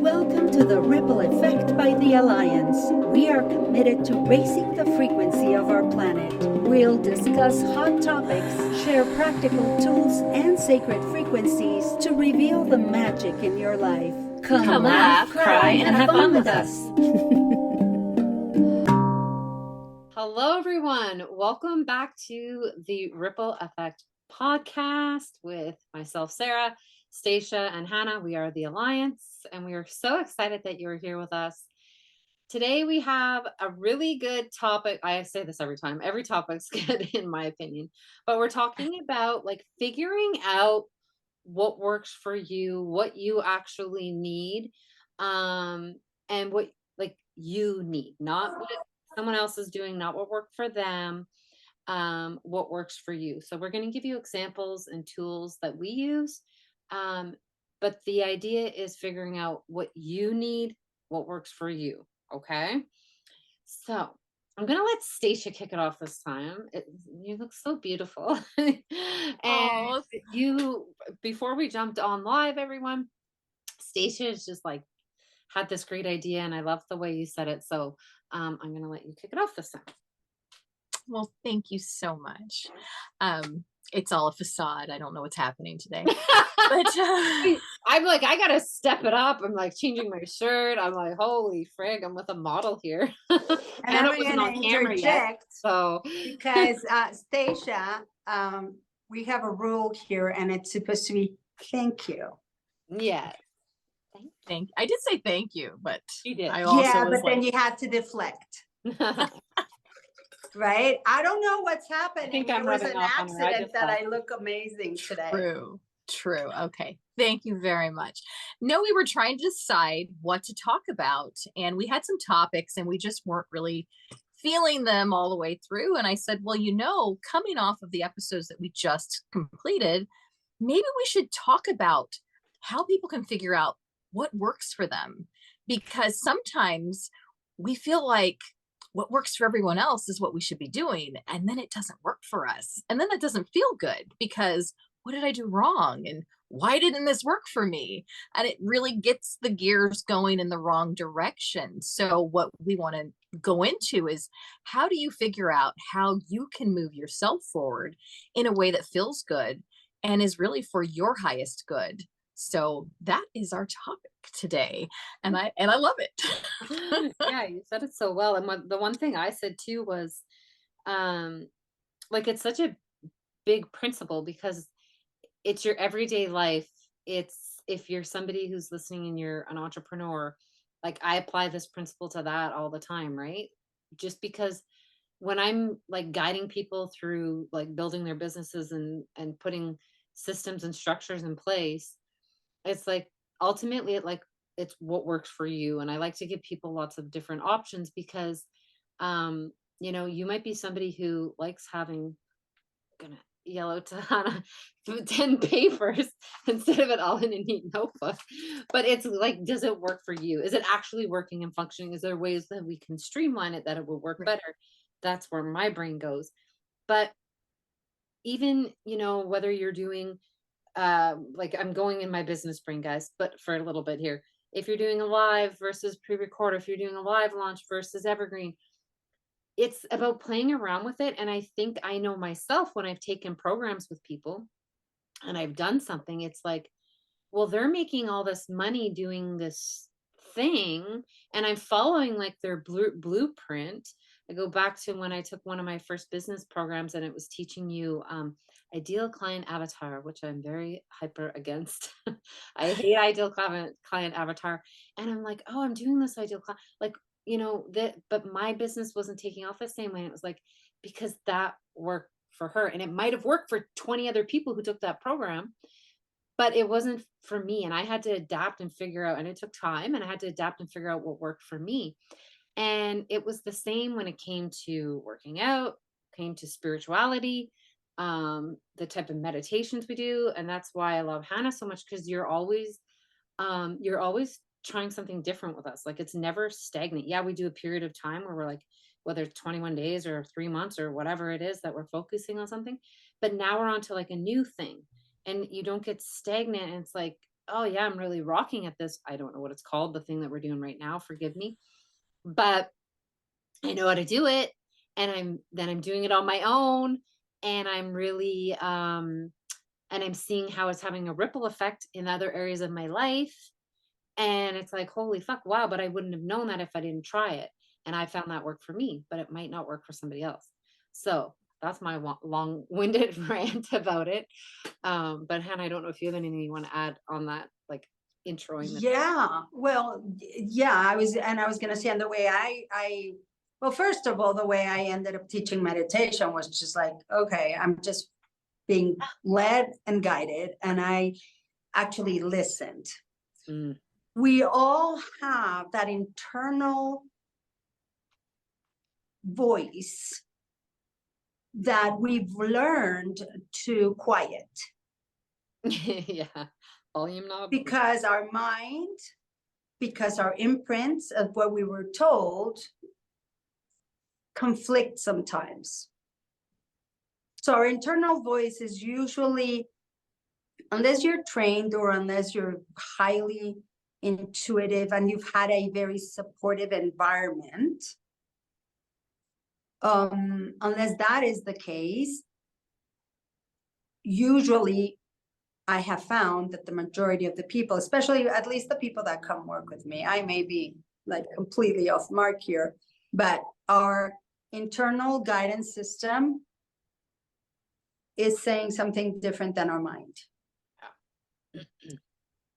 Welcome to the Ripple Effect by the Alliance. We are committed to raising the frequency of our planet. We'll discuss hot topics, share practical tools and sacred frequencies to reveal the magic in your life. Come laugh, cry, and have fun with us. Hello, everyone. Welcome back to the Ripple Effect podcast with myself, Sarah, Stacia, and Hannah. We are the Alliance, and we are so excited that you're here with us. Today, we have a really good topic. I say this every time. Every topic's good, in my opinion. But we're talking about like figuring out what works for you, what you actually need, and what like you need, not what someone else is doing, not what worked for them, what works for you. So we're going to give you examples and tools that we use. But the idea is figuring out what you need, what works for you. Okay. So I'm going to let Stacia kick it off this time. You look so beautiful. And you, before we jumped on live, everyone, Stacia is just like had this great idea, and I love the way you said it. So I'm going to let you kick it off this time. Well, thank you so much. It's all a facade. I don't know what's happening today. But I'm like, I gotta step it up. I'm like changing my shirt. I'm like, holy frig, I'm with a model here. And I'm going to interject so because Stacia, we have a rule here, and it's supposed to be thank you. Yeah. I did say thank you, but you did. But then you had to deflect. Right? I don't know what's happening. I think it was an accident that I look amazing today. True. Okay. Thank you very much. No, we were trying to decide what to talk about, and we had some topics and we just weren't really feeling them all the way through. And I said, well, coming off of the episodes that we just completed, maybe we should talk about how people can figure out what works for them, because sometimes we feel like what works for everyone else is what we should be doing, and then it doesn't work for us, and then that doesn't feel good because what did I do wrong, and why didn't this work for me? And it really gets the gears going in the wrong direction. So what we want to go into is, how do you figure out how you can move yourself forward in a way that feels good and is really for your highest good? So that is our topic today, and I love it. Yeah, you said it so well. And the one thing I said too was, like, it's such a big principle because it's your everyday life. It's if you're somebody who's listening and you're an entrepreneur, like I apply this principle to that all the time, right? Just because when I'm like guiding people through like building their businesses and putting systems and structures in place, it's like ultimately it's what works for you. And I like to give people lots of different options because you might be somebody who likes having yellow to 10 papers instead of it all in a neat notebook. But it's like, does it work for you? Is it actually working and functioning? Is there ways that we can streamline it that it will work better? That's where my brain goes. But even whether you're doing like I'm going in my business brain, guys, but for a little bit here, if you're doing a live versus pre-record, if you're doing a live launch versus evergreen, it's about playing around with it. And I think I know myself when I've taken programs with people and I've done something, it's like, well, they're making all this money doing this thing and I'm following like their blueprint. I go back to when I took one of my first business programs and it was teaching you ideal client avatar, which I'm very hyper against. I hate ideal client avatar. And I'm like, oh, I'm doing this ideal client. Like, but my business wasn't taking off the same way. And it was like, because that worked for her. And it might have worked for 20 other people who took that program, but it wasn't for me. And I had to adapt and figure out, and it took time, and I had to adapt and figure out what worked for me. And it was the same when it came to working out, came to spirituality, the type of meditations we do. And that's why I love Hannah so much, because you're always trying something different with us. Like it's never stagnant. Yeah, we do a period of time where we're like, whether it's 21 days or 3 months or whatever it is that we're focusing on something, but now we're on to like a new thing, and you don't get stagnant. And it's like, oh yeah, I'm really rocking at this. I don't know what it's called, the thing that we're doing right now, forgive me. But I know how to do it. And I'm doing it on my own. And I'm really and I'm seeing how it's having a ripple effect in other areas of my life. And it's like, holy fuck, wow, but I wouldn't have known that if I didn't try it. And I found that worked for me, but it might not work for somebody else. So that's my long-winded rant about it. But Hannah, I don't know if you have anything you want to add on that, like introing the Yeah, well, yeah, I was gonna say, and the way well, first of all, the way I ended up teaching meditation was just like, okay, I'm just being led and guided, and I actually listened. Mm. We all have that internal voice that we've learned to quiet, Yeah, volume knob. because our mind, because our imprints of what we were told conflict sometimes. So our internal voice is usually, unless you're trained or unless you're highly intuitive and you've had a very supportive environment, unless that is the case, usually I have found that the majority of the people, especially at least the people that come work with me, I may be like completely off mark here, but our internal guidance system is saying something different than our mind.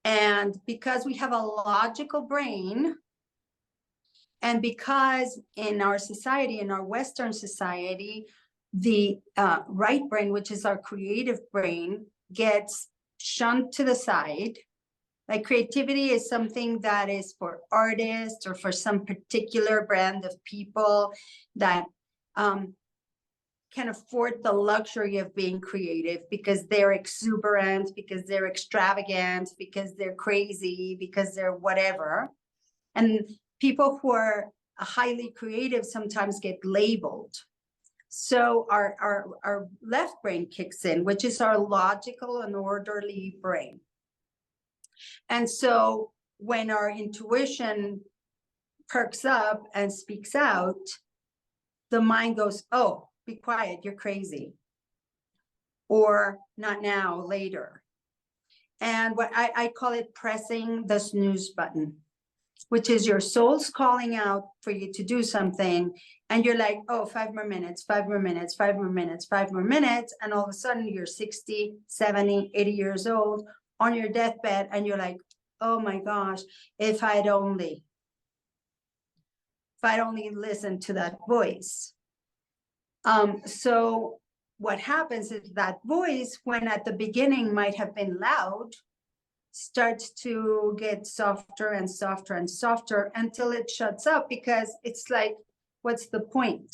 And because we have a logical brain, and because in our society, in our Western society, the right brain, which is our creative brain, gets shunned to the side. Like creativity is something that is for artists or for some particular brand of people that can afford the luxury of being creative because they're exuberant, because they're extravagant, because they're crazy, because they're whatever. And people who are highly creative sometimes get labeled. So our left brain kicks in, which is our logical and orderly brain. And so when our intuition perks up and speaks out, the mind goes, oh, be quiet, you're crazy. Or not now, later. And what I call it pressing the snooze button, which is your soul's calling out for you to do something. And you're like, oh, 5 more minutes, 5 more minutes, 5 more minutes, 5 more minutes. And all of a sudden you're 60, 70, 80 years old on your deathbed. And you're like, oh my gosh, if I'd only listened to that voice. So what happens is that voice, when at the beginning might have been loud, starts to get softer and softer and softer until it shuts up, because it's like, what's the point?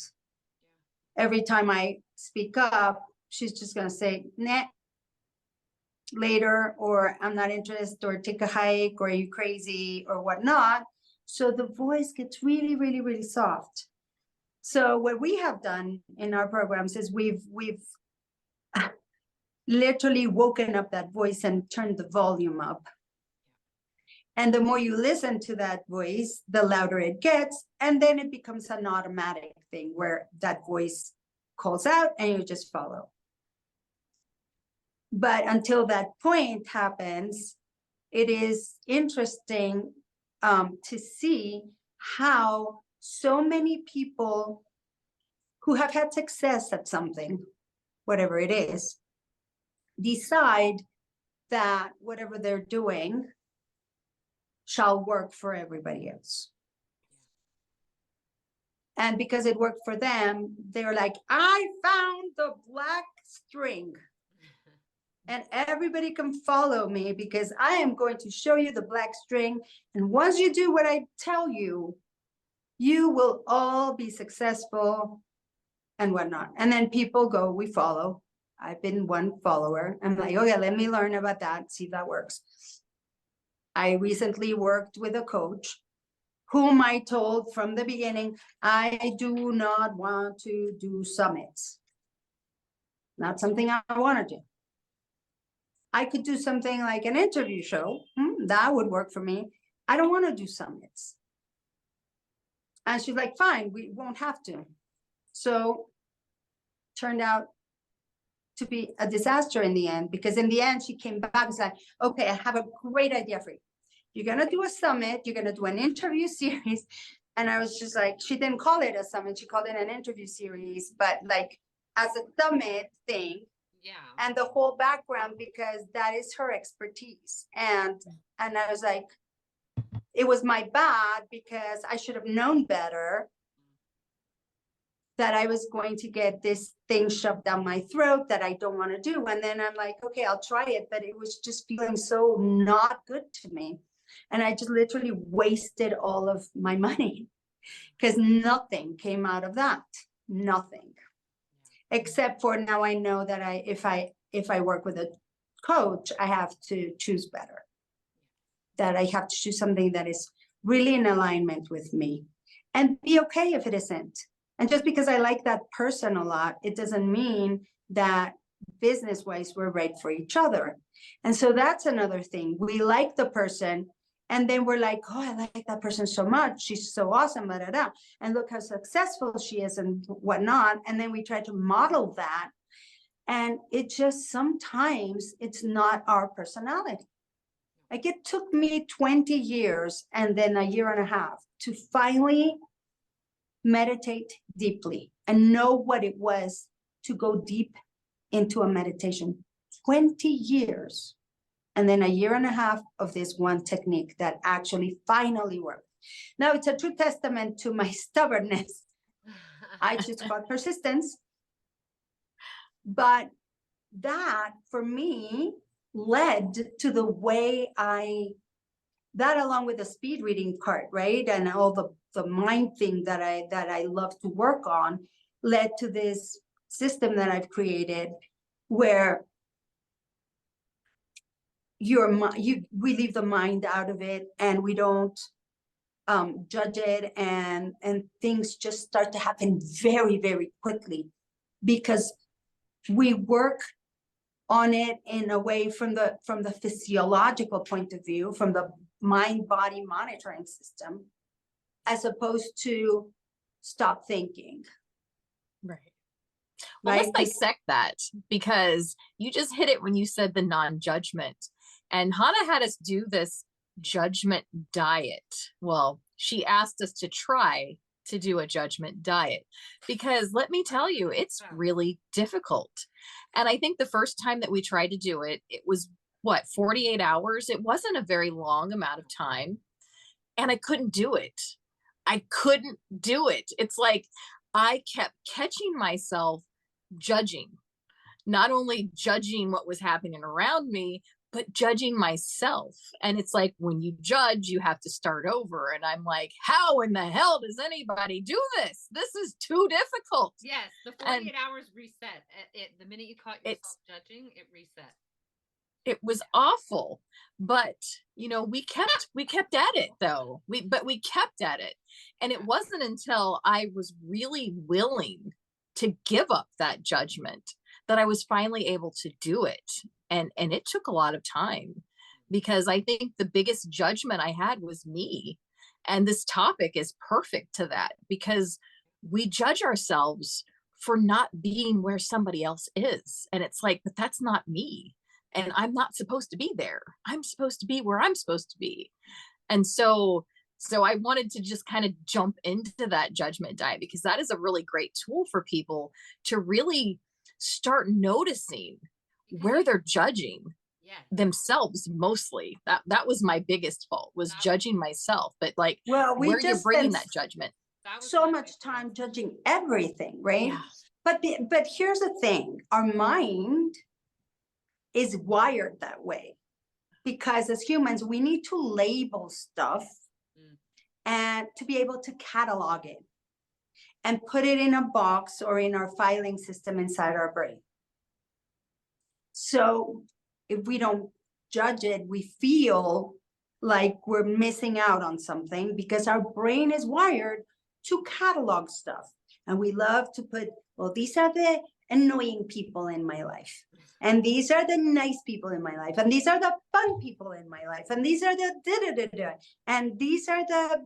Every time I speak up, she's just going to say, nah, later, or I'm not interested, or take a hike, or are you crazy, or whatnot. So the voice gets really, really, really soft. So what we have done in our programs is we've literally woken up that voice and turned the volume up. And the more you listen to that voice, the louder it gets. And then it becomes an automatic thing where that voice calls out and you just follow. But until that point happens, it is interesting to see how so many people who have had success at something, whatever it is, decide that whatever they're doing shall work for everybody else. And because it worked for them, they're like, I found the black string. And everybody can follow me because I am going to show you the black string. And once you do what I tell you, you will all be successful and whatnot. And then people go, we follow. I've been one follower. I'm like, okay, let me learn about that, see if that works. I recently worked with a coach whom I told from the beginning, I do not want to do summits. Not something I want to do. I could do something like an interview show. That would work for me. I don't want to do summits. And she's like, fine, we won't have to. So turned out to be a disaster in the end, because in the end, she came back and said, okay, I have a great idea for you. You're going to do a summit. You're going to do an interview series. And I was just like, she didn't call it a summit. She called it an interview series, but like as a summit thing. Yeah. And the whole background, because that is her expertise. And I was like, it was my bad, because I should have known better that I was going to get this thing shoved down my throat that I don't want to do. And then I'm like, okay, I'll try it. But it was just feeling so not good to me. And I just literally wasted all of my money, because nothing came out of that. Nothing. Except for now I know that if I work with a coach, I have to choose better. That I have to choose something that is really in alignment with me, and be okay if it isn't. And just because I like that person a lot, it doesn't mean that business-wise we're right for each other. And so that's another thing. We like the person, and then we're like, oh, I like that person so much. She's so awesome, blah, blah, blah. And look how successful she is and whatnot. And then we try to model that. And it just, sometimes it's not our personality. Like it took me 20 years and then a year and a half to finally meditate deeply and know what it was to go deep into a meditation. 20 years. And then a year and a half of this one technique that actually finally worked. Now it's a true testament to my stubbornness. I just got persistence. But that for me led to the way that along with the speed reading part, right? And all the mind thing that I love to work on led to this system that I've created where we leave the mind out of it, and we don't judge it, and things just start to happen very, very quickly, because we work on it in a way from the physiological point of view, from the mind-body monitoring system, as opposed to stop thinking. Right. Well, Right? let's dissect that, because you just hit it when you said the non-judgment. And Hannah had us do this judgment diet. Well, she asked us to try to do a judgment diet, because let me tell you, it's really difficult. And I think the first time that we tried to do it, it was what, 48 hours? It wasn't a very long amount of time. And I couldn't do it. I couldn't do it. It's like I kept catching myself judging, not only judging what was happening around me, but judging myself. And it's like, when you judge, you have to start over. And I'm like, how in the hell does anybody do this? This is too difficult. Yes, the 48 hours reset. The minute you caught yourself judging, it reset. It was awful. But we kept at it though. We kept at it. And it wasn't until I was really willing to give up that judgment that I was finally able to do it. And it took a lot of time, because I think the biggest judgment I had was me. And this topic is perfect to that, because we judge ourselves for not being where somebody else is. And it's like, but that's not me. And I'm not supposed to be there. I'm supposed to be where I'm supposed to be. And so I wanted to just kind of jump into that judgment diet, because that is a really great tool for people to really start noticing where they're judging themselves. Mostly that was my biggest fault, was judging myself. But like, well, where you're bringing that judgment, so much time judging everything, right? Yeah. But here's the thing, our mind is wired that way, because as humans we need to label stuff and to be able to catalog it and put it in a box or in our filing system inside our brain. So if we don't judge it, we feel like we're missing out on something, because our brain is wired to catalog stuff. And we love to put, well, these are the annoying people in my life. And these are the nice people in my life. And these are the fun people in my life. And these are the da-da-da-da. And these are the,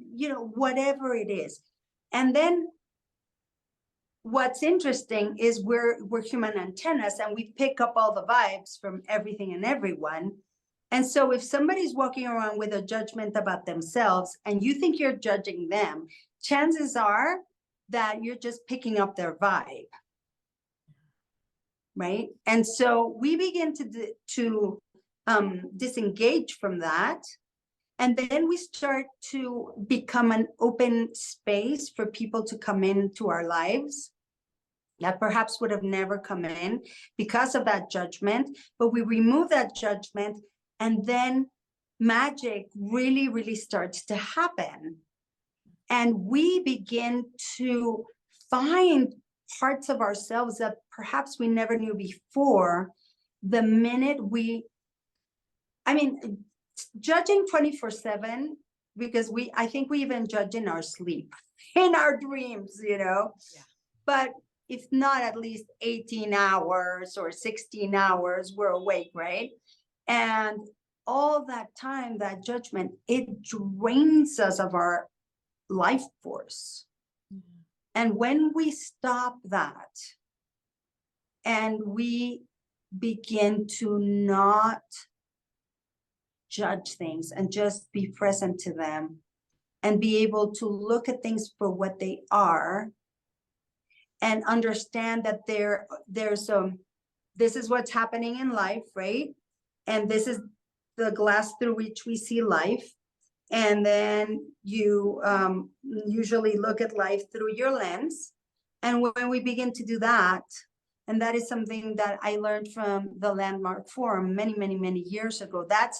whatever it is. And then what's interesting is we're human antennas and we pick up all the vibes from everything and everyone. And so if somebody's walking around with a judgment about themselves and you think you're judging them, chances are that you're just picking up their vibe. Right? And so we begin to disengage from that. And then we start to become an open space for people to come into our lives that perhaps would have never come in because of that judgment. But we remove that judgment, and then magic really, really starts to happen. And we begin to find parts of ourselves that perhaps we never knew before. The minute judging 24/7, because I think we even judge in our sleep, in our dreams, Yeah. But if not at least 18 hours or 16 hours, we're awake, right? And all that time, that judgment, it drains us of our life force. Mm-hmm. And when we stop that and we begin to not judge things and just be present to them and be able to look at things for what they are and understand that this is what's happening in life, right? And this is the glass through which we see life. And then you usually look at life through your lens. And when we begin to do that, and that is something that I learned from the Landmark Forum many, many, many years ago. That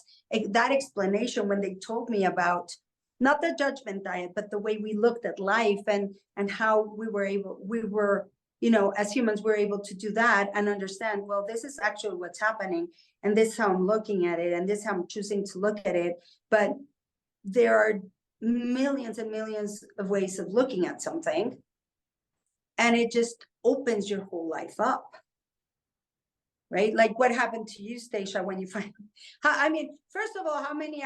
explanation when they told me about not the judgment diet, but the way we looked at life and how we were, as humans, we're able to do that and understand, well, this is actually what's happening. And this is how I'm looking at it. And this is how I'm choosing to look at it. But there are millions and millions of ways of looking at something. And it just opens your whole life up. Right? Like what happened to you, Stacia, when you find, first of all, how many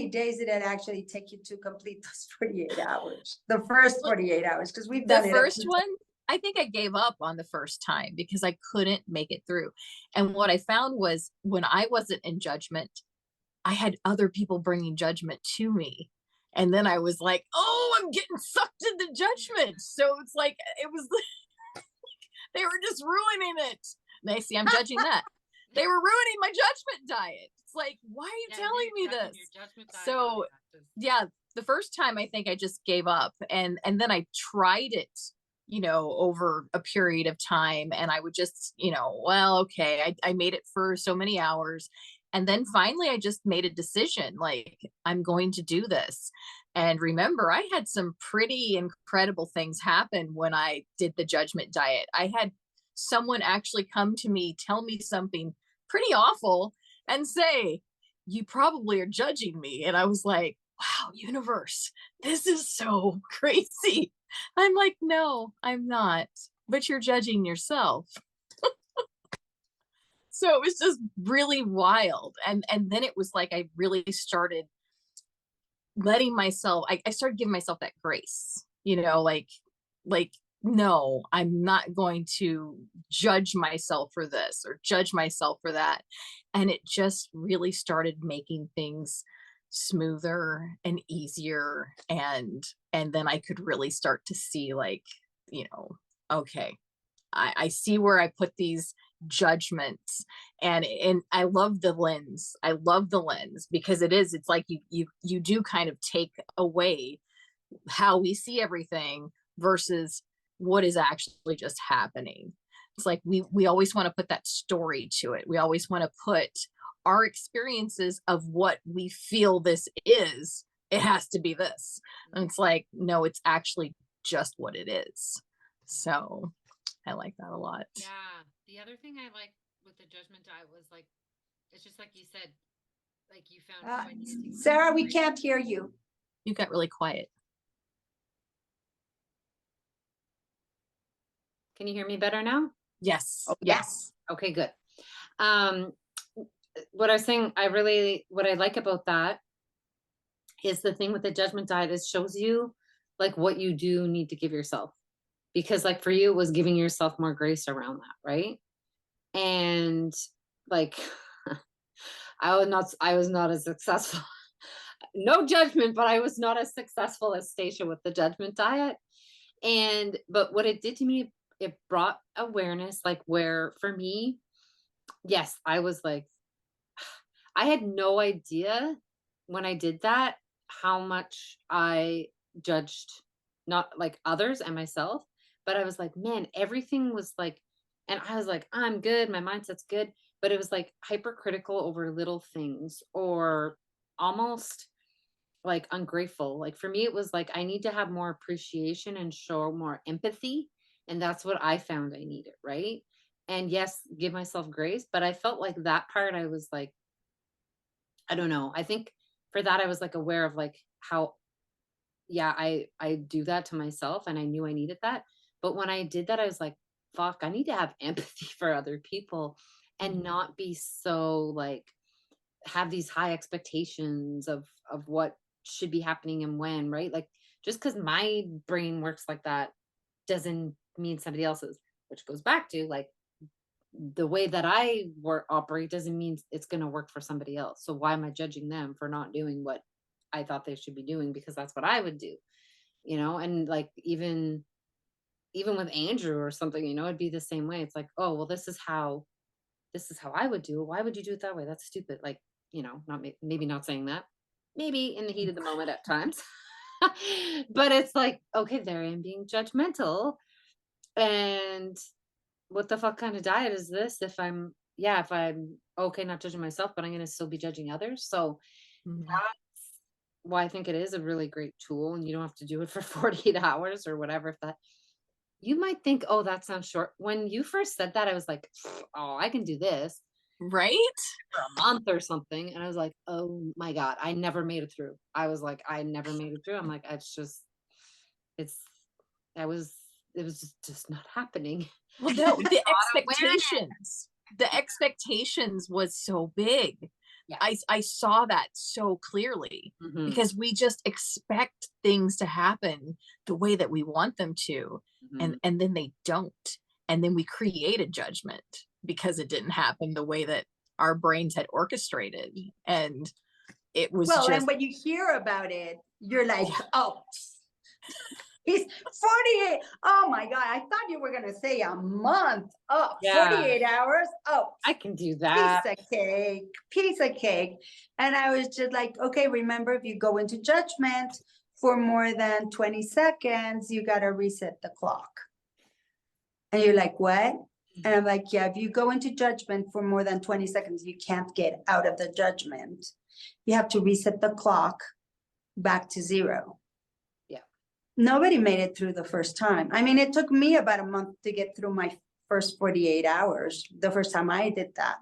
days did it actually take you to complete those 48 hours? The first 48 hours, because we've done the it. First one, I think I gave up on the first time because I couldn't make it through. And what I found was when I wasn't in judgment, I had other people bringing judgment to me. And then I was like, oh, I'm getting sucked into judgment. So it's like, it was, they were just ruining it. They see, I'm judging that. They were ruining my judgment diet. It's like, why are you telling me this? So yeah, the first time I think I just gave up and then I tried it, over a period of time. And I would just, well, okay, I made it for so many hours. And then finally, I just made a decision, like, I'm going to do this. And remember, I had some pretty incredible things happen when I did the judgment diet. I had someone actually come to me, tell me something pretty awful and say, you probably are judging me. And I was like, wow, universe, this is so crazy. I'm like, no, I'm not, but you're judging yourself. So it was just really wild. And then it was like, I really started letting myself, I started giving myself that grace, like, no, I'm not going to judge myself for this or judge myself for that. And it just really started making things smoother and easier. And then I could really start to see like, okay, I see where I put these judgments and I love the lens. I love the lens because it's like you do kind of take away how we see everything versus what is actually just happening. It's like we always want to put that story to it. We always want to put our experiences of what we feel this is. It has to be this. And it's like, no, it's actually just what it is. So I like that a lot. Yeah. The other thing I like with the judgment diet was like, it's just like you said, like you found. Sarah, we can't hear you. You got really quiet. Can you hear me better now? Yes. Okay. Yes. Okay, good. What I was saying, what I like about that is the thing with the judgment diet is shows you like what you do need to give yourself. Because like for you, it was giving yourself more grace around that, right? And like I was not as successful. No judgment, but I was not as successful as Stacia with the judgment diet. But what it did to me, it brought awareness, like where for me, yes, I was like, I had no idea when I did that how much I judged not like others and myself, but I was like, man, everything was like, and I was like, I'm good, my mindset's good, but it was like hypercritical over little things or almost like ungrateful. Like for me, it was like I need to have more appreciation and show more empathy. And that's what I found I needed, right? And yes, give myself grace. But I felt like that part, I was like, I don't know. I think for that, I was like aware of like how, yeah, I do that to myself and I knew I needed that. But when I did that, I was like, fuck, I need to have empathy for other people and not be so like have these high expectations of what should be happening and when, right? Like just because my brain works like that doesn't mean somebody else's, which goes back to like the way that I operate doesn't mean it's going to work for somebody else. So why am I judging them for not doing what I thought they should be doing? Because that's what I would do, you know? And like, even with Andrew or something, you know, it'd be the same way. It's like, oh, well, this is how I would do it. Why would you do it that way? That's stupid. Like, you know, not maybe not saying that, maybe in the heat of the moment at times, but it's like, okay, there I am being judgmental. And what the fuck kind of diet is this? If I'm okay, not judging myself, but I'm going to still be judging others. So Mhm. that's why I think it is a really great tool, and you don't have to do it for 48 hours or whatever. If that, you might think, oh, that sounds short. When you first said that, I was like, oh, I can do this Right? for a month or something. And I was like, oh my God, I never made it through. I was like, I never made it through. I'm like, it's, I was, it was just not happening. Well, no, the Awareness. expectations was so big. Yeah. I saw that so clearly Mhm, because we just expect things to happen the way that we want them to, mhm. and then they don't. And then we create a judgment because it didn't happen the way that our brains had orchestrated. And it was Well, and just, when you hear about it, you're like, oh, he's 48. Oh my God. I thought you were going to say a month. Oh, Yeah. 48 hours. Oh, I can do that. piece of cake. And I was just like, okay, remember, if you go into judgment for more than 20 seconds, you got to reset the clock. And you're like, what? And I'm like, yeah, if you go into judgment for more than 20 seconds, you can't get out of the judgment. You have to reset the clock back to zero. Yeah. Nobody made it through the first time. I mean, it took me about a month to get through my first 48 hours. The first time I did that.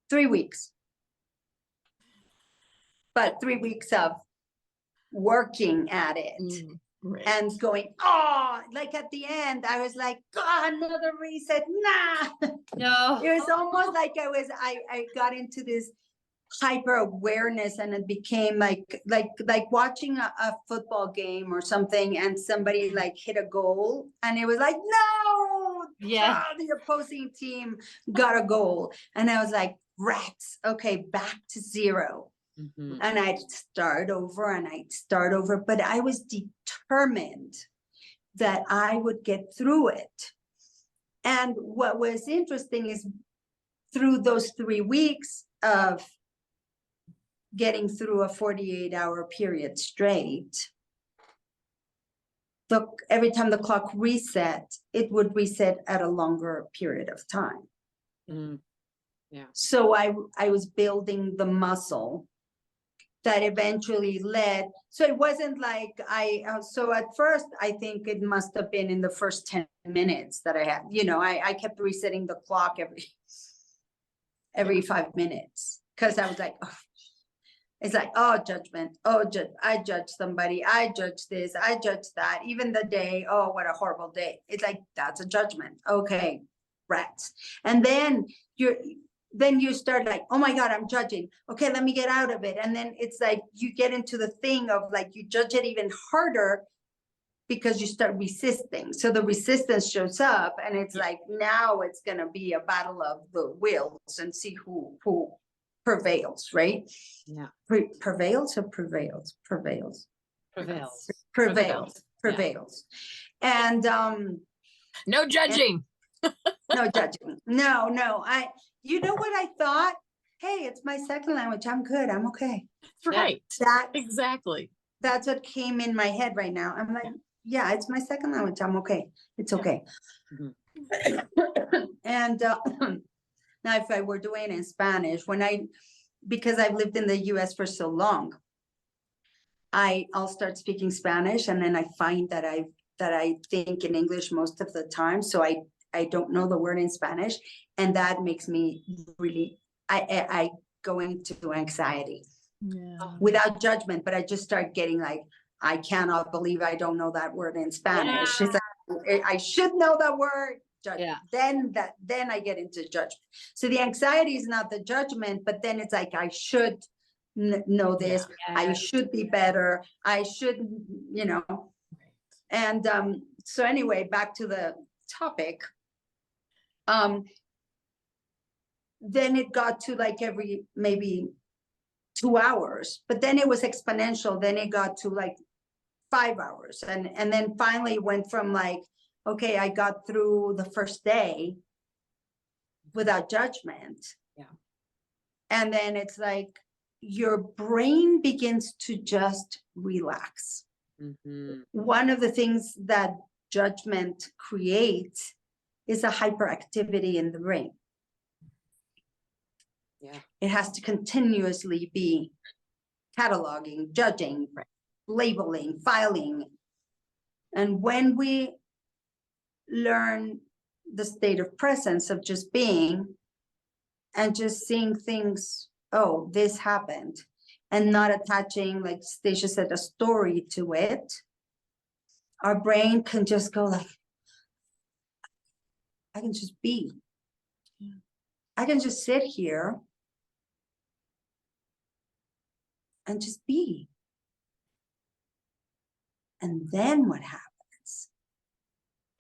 3 weeks. But 3 weeks of working at it. right. And going, oh, like at the end, I was like, God, another reset. Nah. No. It was almost like I got into this hyper awareness, and it became like watching a football game or something, and somebody like hit a goal, and it was like, no, Yeah. the opposing team got a goal. And I was like, rats, okay, back to zero. Mhm. And I'd start over, but I was determined that I would get through it. And what was interesting is through those 3 weeks of getting through a 48-hour period straight, every time the clock reset, it would reset at a longer period of time. Mm. Yeah. So I was building the muscle that eventually led. So it wasn't like so at first, I think it must have been in the first 10 minutes that I had, I kept resetting the clock every 5 minutes, because I was like, oh. It's like, oh, judgment, oh, I judge somebody, I judge this, I judge that, even the day, oh, what a horrible day. It's like, that's a judgment. Okay, rats. And then you start like, oh my God, I'm judging. Okay, let me get out of it. And then it's like, you get into the thing of like, you judge it even harder because you start resisting. So the resistance shows up and it's like, now it's gonna be a battle of the wills and see who prevails, right? Yeah. Prevails or prevails? Prevails. Prevails. Prevails. Yeah. Prevails. And No judging. no judging. No. You know what I thought? Hey, it's my second language. I'm good. I'm okay. Right. That Exactly. that's what came in my head right now. I'm like, yeah, it's my second language. I'm okay. It's okay. And now if I were doing it in Spanish, because I've lived in the US for so long, I'll start speaking Spanish and then I find that I think in English most of the time. So I don't know the word in Spanish, and that makes me really, I go into anxiety without judgment, but I just start getting like, I cannot believe I don't know that word in Spanish. It's like, I should know that word. Yeah. Then I get into judgment. So the anxiety is not the judgment, but then it's like, I should know this. I should be better. I should, and so anyway, back to the topic. Then it got to like every maybe 2 hours, but then it was exponential. Then it got to like 5 hours. And then finally went from like, okay, I got through the first day without judgment. Yeah. And then it's like your brain begins to just relax. Mm-hmm. One of the things that judgment creates is a hyperactivity in the brain. Yeah. It has to continuously be cataloging, judging, labeling, filing. And when we learn the state of presence of just being and just seeing things, oh, this happened, and not attaching, like Stacia said, a story to it, our brain can just go like, I can just be. I can just sit here and just be. And then what happens?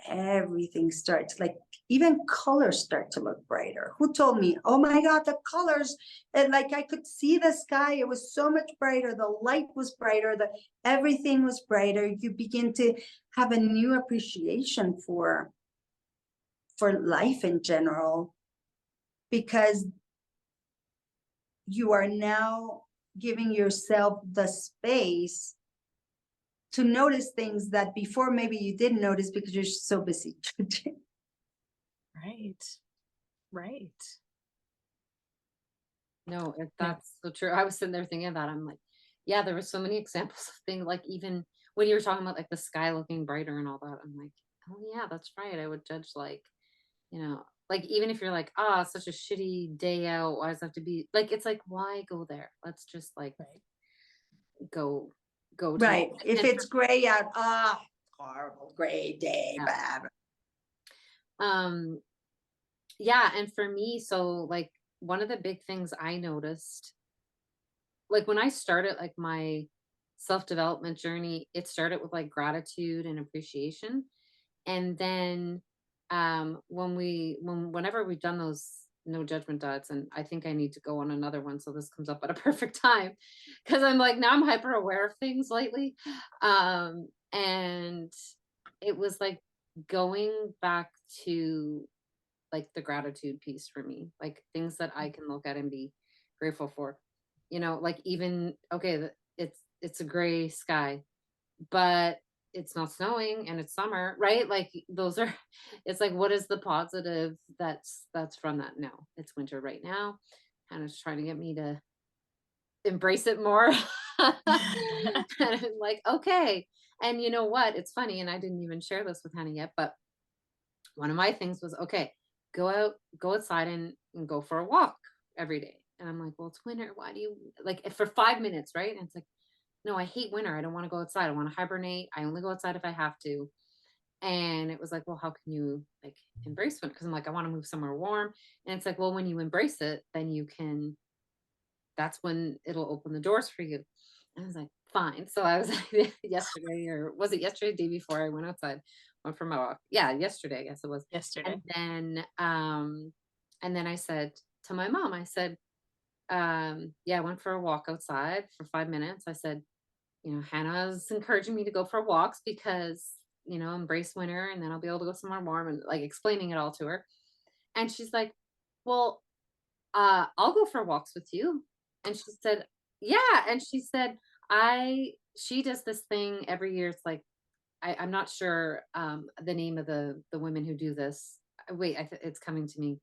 Everything starts, like even colors start to look brighter. Who told me, oh my God, the colors, and like I could see the sky. It was so much brighter. The light was brighter. Everything was brighter. You begin to have a new appreciation for life in general, because you are now giving yourself the space to notice things that before maybe you didn't notice because you're so busy judging. Right. No, that's so true. I was sitting there thinking about it. I'm like, yeah, there were so many examples of things, like even when you were talking about like the sky looking brighter and all that, I'm like, oh yeah, that's right. I would judge like, like even if you're like, such a shitty day out, why does it have to be like, it's like, why go there? Let's just like go to Right. it. If And it's gray out, horrible gray day, Yeah. bad. Yeah, and for me, so like one of the big things I noticed, like when I started like my self-development journey, it started with like gratitude and appreciation. And then whenever we've done those no judgment diets, and I think I need to go on another one, so this comes up at a perfect time, because I'm like, now I'm hyper aware of things lately. And it was like going back to like the gratitude piece for me, like things that I can look at and be grateful for, like even, okay, it's a gray sky, but it's not snowing and it's summer, right? Like those are, it's like, what is the positive that's from that? No, it's winter right now, and it's trying to get me to embrace it more. And I'm like, okay. And you know what? It's funny, and I didn't even share this with Hannah yet, but one of my things was, okay, go outside and go for a walk every day. And I'm like, well, it's winter. Why do you like for 5 minutes, right? And it's like, no, I hate winter. I don't want to go outside. I want to hibernate. I only go outside if I have to. And it was like, well, how can you like embrace winter? Because I'm like, I want to move somewhere warm. And it's like, well, when you embrace it, then you can, that's when it'll open the doors for you. And I was like, fine. So I was like, yesterday, or was it yesterday, the day before I went outside, went for my walk. Yeah, yesterday, I guess it was. Yesterday. And then I said to my mom, I said, yeah, I went for a walk outside for 5 minutes. I said, Hannah's encouraging me to go for walks because, embrace winter and then I'll be able to go somewhere warm, and like explaining it all to her. And she's like, well, I'll go for walks with you. And she said, yeah. And she said, she does this thing every year. It's like, I'm not sure the name of the women who do this. Wait, it's coming to me.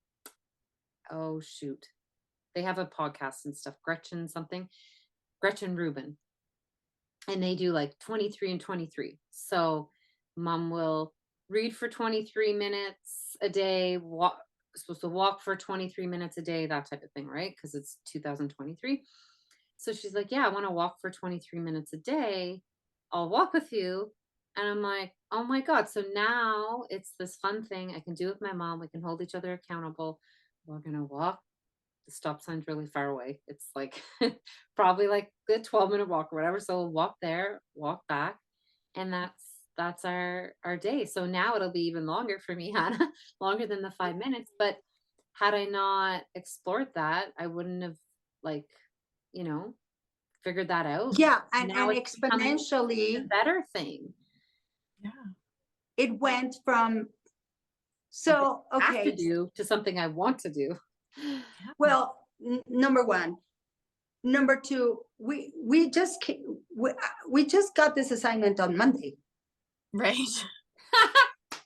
Oh shoot. They have a podcast and stuff. Gretchen Rubin. And they do like 23 and 23. So mom will read for 23 minutes a day, supposed to walk for 23 minutes a day, that type of thing, right? Because it's 2023. So she's like, yeah, I want to walk for 23 minutes a day. I'll walk with you. And I'm like, oh my God. So now it's this fun thing I can do with my mom. We can hold each other accountable. We're going to walk. The stop sign's really far away. It's like probably like the 12-minute walk or whatever. So we'll walk there, walk back. And that's our day. So now it'll be even longer for me, Hannah, longer than the 5 minutes. But had I not explored that, I wouldn't have figured that out. Yeah, and Now it's becoming exponentially a better thing. Yeah. it went from, so, Have to okay, do to something I want to do. well, number one. Number two, we just got this assignment on Monday. Right.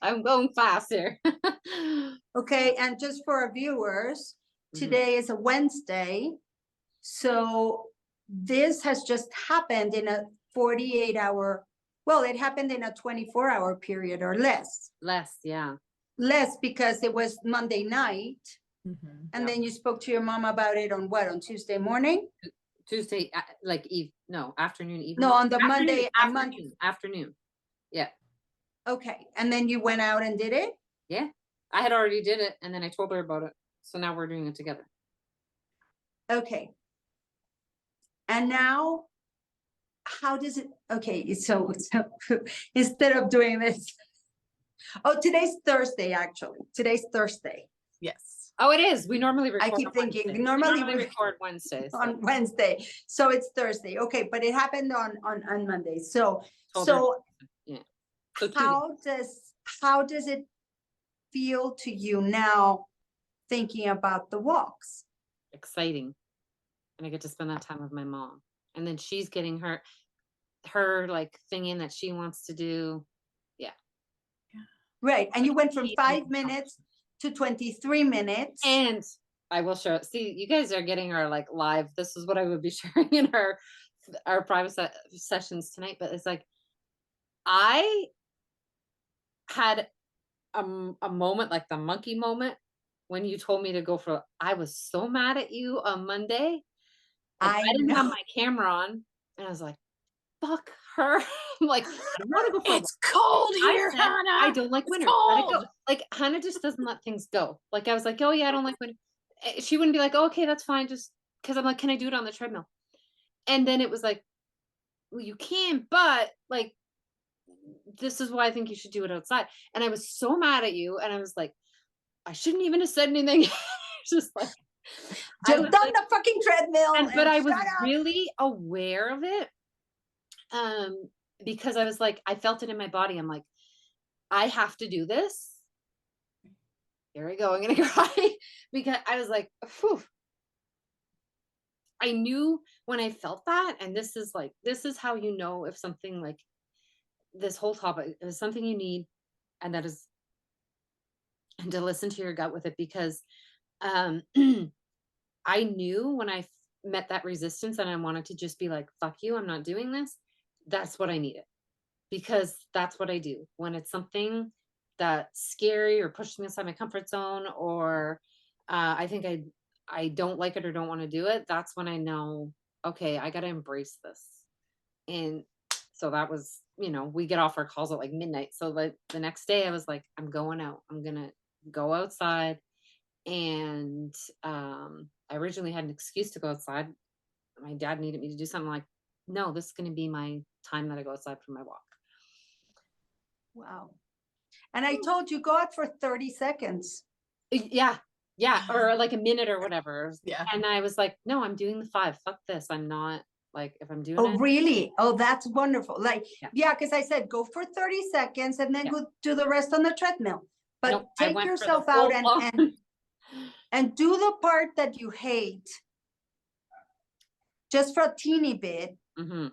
I'm going faster. Okay, and just for our viewers, Mhm. today is a Wednesday. So this has just happened in a 48-hour, well, it happened in a 24-hour period or less. Less, yeah. Less because it was Monday night. Mhm. And Yeah. then you spoke to your mom about it on what, on Tuesday morning? Tuesday, like afternoon, evening. No, on the Monday, Afternoon. Yeah. Okay, and then you went out and did it? Yeah. I had already did it and then I told her about it. So now we're doing it together. Okay. And now, how does it, okay, so instead of doing this, oh, today's Thursday, actually. Today's Thursday Yes. Oh, it is. We normally record. keep on thinking, Wednesday. normally we we- record Wednesdays. on Wednesday. So it's Thursday. Okay, but it happened on Monday. So, Told her- so yeah. So 2 days. how does it feel to you now thinking about the walks? Exciting. And I get to spend that time with my mom. And then she's getting her like thing in that she wants to do. Right, and you went from Amazing 5 minutes to 23 minutes. And I will show. See, you guys are getting our like live. This is what I would be sharing in our private sessions tonight. But it's like I had a moment, like the monkey moment, when you told me to go for. I was so mad at you on Monday. I didn't have know. my camera on, and I was like, "Fuck her!" I'm like, I want to go for a It's cold I here, said, Hannah. I don't like It's winter. Let it go. cold. Like Hannah just doesn't let things go. Like I was like, oh yeah, I don't like winter. She wouldn't be like, oh, okay, that's fine. Just because I'm like, can I do it on the treadmill? And then it was like, well, you can, but like, this is why I think you should do it outside. And I was so mad at you, and I was like, I shouldn't even have said anything. Just like, I've done the fucking treadmill. but I was shut up. really aware of it. Because I was like, I felt it in my body. I'm like, I have to do this. Here we go. I'm gonna cry because I was like, whew. I knew when I felt that, and this is how you know if something like this whole topic is something you need, and that is, and to listen to your gut with it, because I knew when I met that resistance and I wanted to just be like, fuck you, I'm not doing this. That's what I needed, because that's what I do when it's something that's scary or pushes me outside my comfort zone, or I think I don't like it or don't want to do it, that's when I know, okay, I got to embrace this. And so that was, we get off our calls at like midnight. So like the next day I was like, I'm going out. I'm going to go outside. And I originally had an excuse to go outside. My dad needed me to do something, like, no, this is going to be my time that I go outside for my walk. Wow. And I told you, go out for 30 seconds. Yeah. Yeah. Or like a minute or whatever. Yeah. And I was like, no, I'm doing the 5. Fuck this. I'm not, like, if I'm doing Oh, it. really? Oh, that's wonderful. Like, Yeah. yeah, because I said go for 30 seconds and then Yeah. go do the rest on the treadmill. But Nope, I take went for the yourself out full on. and do the part that you hate just for a teeny bit Mhm.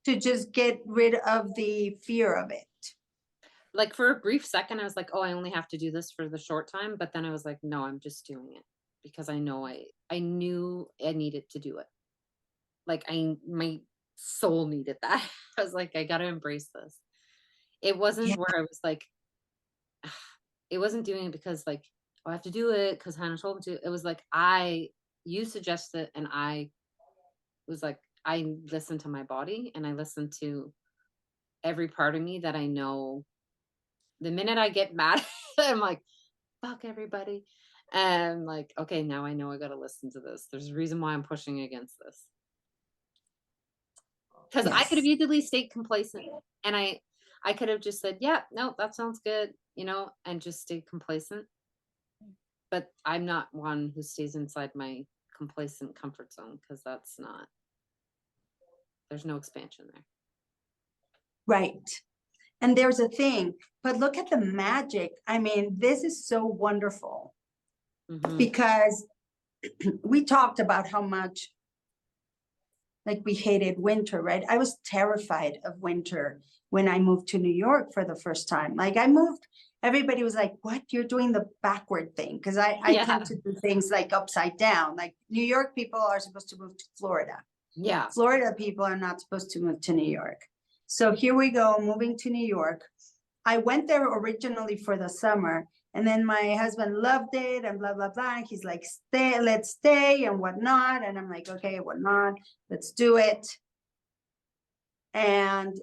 to just get rid of the fear of it. Like for a brief second, I was like, oh, I only have to do this for the short time. But then I was like, no, I'm just doing it because I know I knew I needed to do it. Like my soul needed that. I was like, I got to embrace this. It wasn't Yeah. where I was like, it wasn't doing it because like, oh, I have to do it because Hannah told me to. It was like, you suggested it, and I was like, I listened to my body and I listened to every part of me that I know. The minute I get mad, I'm like, fuck everybody. And like, okay, now I know I got to listen to this. There's a reason why I'm pushing against this. Because I could have Yes. easily stayed complacent, and I could have just said, yeah, no, that sounds good, and just stayed complacent. But I'm not one who stays inside my complacent comfort zone, because there's no expansion there. Right. And there's a thing, but look at the magic. I mean, this is so wonderful Mhm. because we talked about how much like we hated winter, right? I was terrified of winter when I moved to New York for the first time. Like I moved, everybody was like, what? You're doing the backward thing. Because I Yeah. tend to do things like upside down. Like New York people are supposed to move to Florida. Yeah. Florida people are not supposed to move to New York. So here we go, moving to New York. I went there originally for the summer, and then my husband loved it and blah, blah, blah. He's like, let's stay and whatnot. And I'm like, okay, whatnot, let's do it. And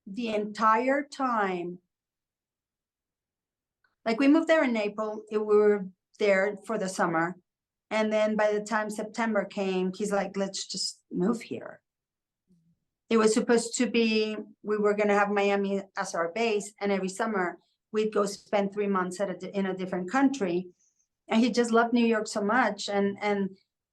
the entire time, like we moved there in April, we were there for the summer. And then by the time September came, he's like, let's just move here. It was supposed to be, we were going to have Miami as our base, and every summer we'd go spend 3 months in a different country. And he just loved New York so much. And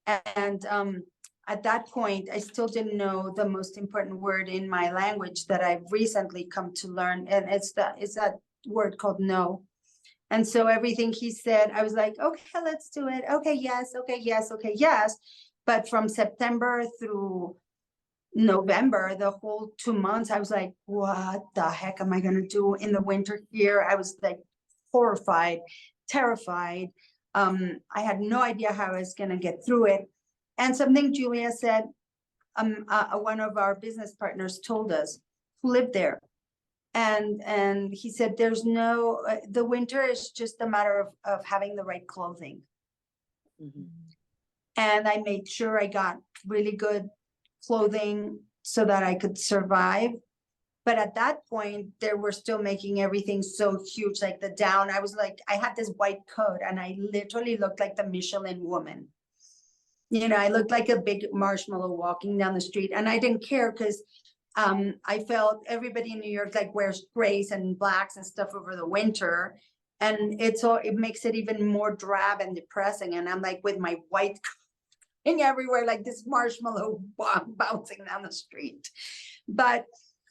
at that point, I still didn't know the most important word in my language that I've recently come to learn, and it's that word called no. And so everything he said, I was like, okay, let's do it. Okay, yes, okay, yes, okay, yes. But from September through November, the whole 2 months, I was like, what the heck am I going to do in the winter here? I was like horrified, terrified. I had no idea how I was going to get through it. And something Julia said, one of our business partners told us, who lived there. And he said, there's no, the winter is just a matter of having the right clothing. Mhm. And I made sure I got really good clothing so that I could survive. But at that point, they were still making everything so huge, like the down. I was like, I had this white coat and I literally looked like the Michelin woman. I looked like a big marshmallow walking down the street, and I didn't care because I felt everybody in New York like wears grays and blacks and stuff over the winter. And it makes it even more drab and depressing. And I'm like with my white coat everywhere, like this marshmallow bouncing down the street. But